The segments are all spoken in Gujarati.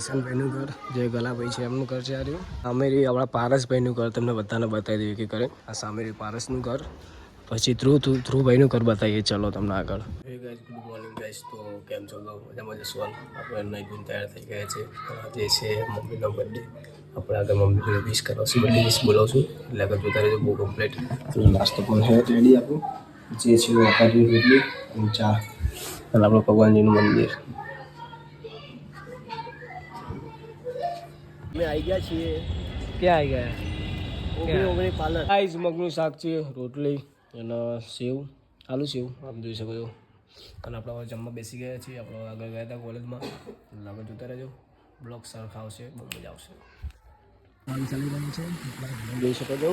કિશનભાઈનું ઘર જે ગલાભાઈ છે એમનું ઘર છે આ રહ્યું. સામેરી આપણા પારસભાઈનું ઘર તમને બધાને બતાવી દઈએ કે કરે આ સામેરી પારસનું ઘર. પછી ધ્રુવભાઈનું ઘર બતાવીએ ચલો તમને આગળ. હે ગાઈસ, ગુડ મોર્નિંગ ગાઈસ. તો કેમ છો? મજામાં જશો? આપણે નહીં ધોઈને તૈયાર થઈ ગયા છે. આજે છે મમ્મીનો બર્થડે. આપણે આગળ મમ્મીને વિશ કરવાશું, બર્થડે વિશ બોલાવશું એટલે આગળ જોતા રહેજો. બહુ કમ્પ્લીટ નાસ્તો પણ હે રેડી આપણું જે છે વાપરી રોટલી અને ચા અને આપણું ભગવાનજીનું મંદિર. અમે આવી ગયા છીએ. ક્યાં આવી ગયા? ઓગણી પાર્લર. ગાઈસ, મગનું શાક છે, રોટલી અને સેવ, આલુ સેવ આમ જોઈ શકો છો. અને આપણે હવે જમવા બેસી ગયા છીએ. આપણે આગળ ગયા હતા કોલેજમાં. આગળ જોતા રહેજો. બ્લોગ સરખા આવશે, બહુ મજા આવશે. પાણી ચાલી રહ્યું છે જોઈ શકો છો.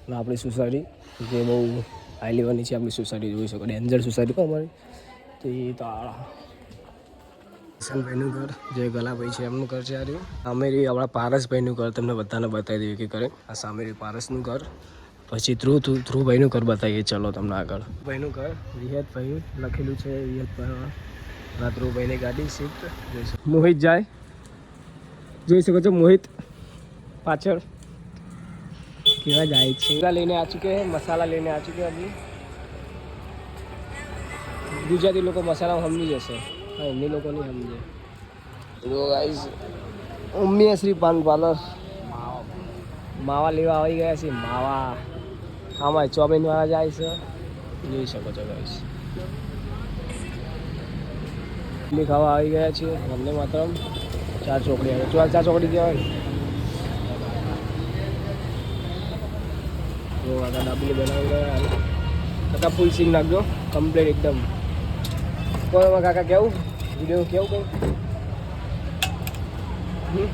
અને આપણી સોસાયટી જે બહુ હાઈ લેવલની છે આપણી સોસાયટી જોઈ શકો. ડેન્જર સોસાયટી પણ અમારી તો એ તો કિશનભાઈનું ઘર જે ગલાભાઈ છે એમનું ઘર છે આ રહ્યું. સામેરી આપણા પારસભાઈનું ઘર તમને બધાને બતાવી દઈએ કે કરે આ સામેરી પારસનું ઘર. પછી ધ્રુવભાઈનું ઘર બતાવીએ ચલો તમને આગળ. ભાઈનું ઘર રિયાદભાઈ લખેલું છે. રિયાદભાઈ ધ્રુવભાઈની ગાડી શિફ્ટ જોઈ શકો. મોહિત જાય જોઈ શકો છો. મોહિત પાછળ કેવા જાય છે. લઈને આ ચૂકે મસાલા લઈને આ ચૂકે. અભી ગુજરાતી લોકો મસાલા સમજી જશે, હા એમની લોકો નહીં સમજે. જો ગાઈસ, ઉમ્મી શ્રી પાન પાર્લર માવા લેવા આવી ગયા છે. માવા આમાં ચોમીન વાળા જાય છે જોઈ શકો છો ગાઈસ. ઇડલી ખાવા આવી ગયા છે. વંદે માતરમ. ચાર ચોકડી આવે. ચાર ચોકડી કહેવાય. જો આગળ ડાબલી બનાવી ગયા. કાકા ફૂલ સીન નાખજો કમ્પ્લીટ એકદમ. કોઈમાં કાકા કેવું વિડીયો કેવું કંઈ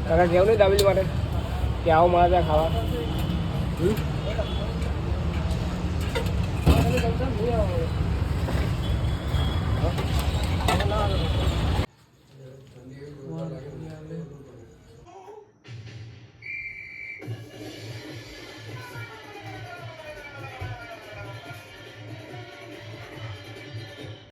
કાકા કેવું નહીં દાબેલી માટે કે આવો મારા ત્યાં ખાવા.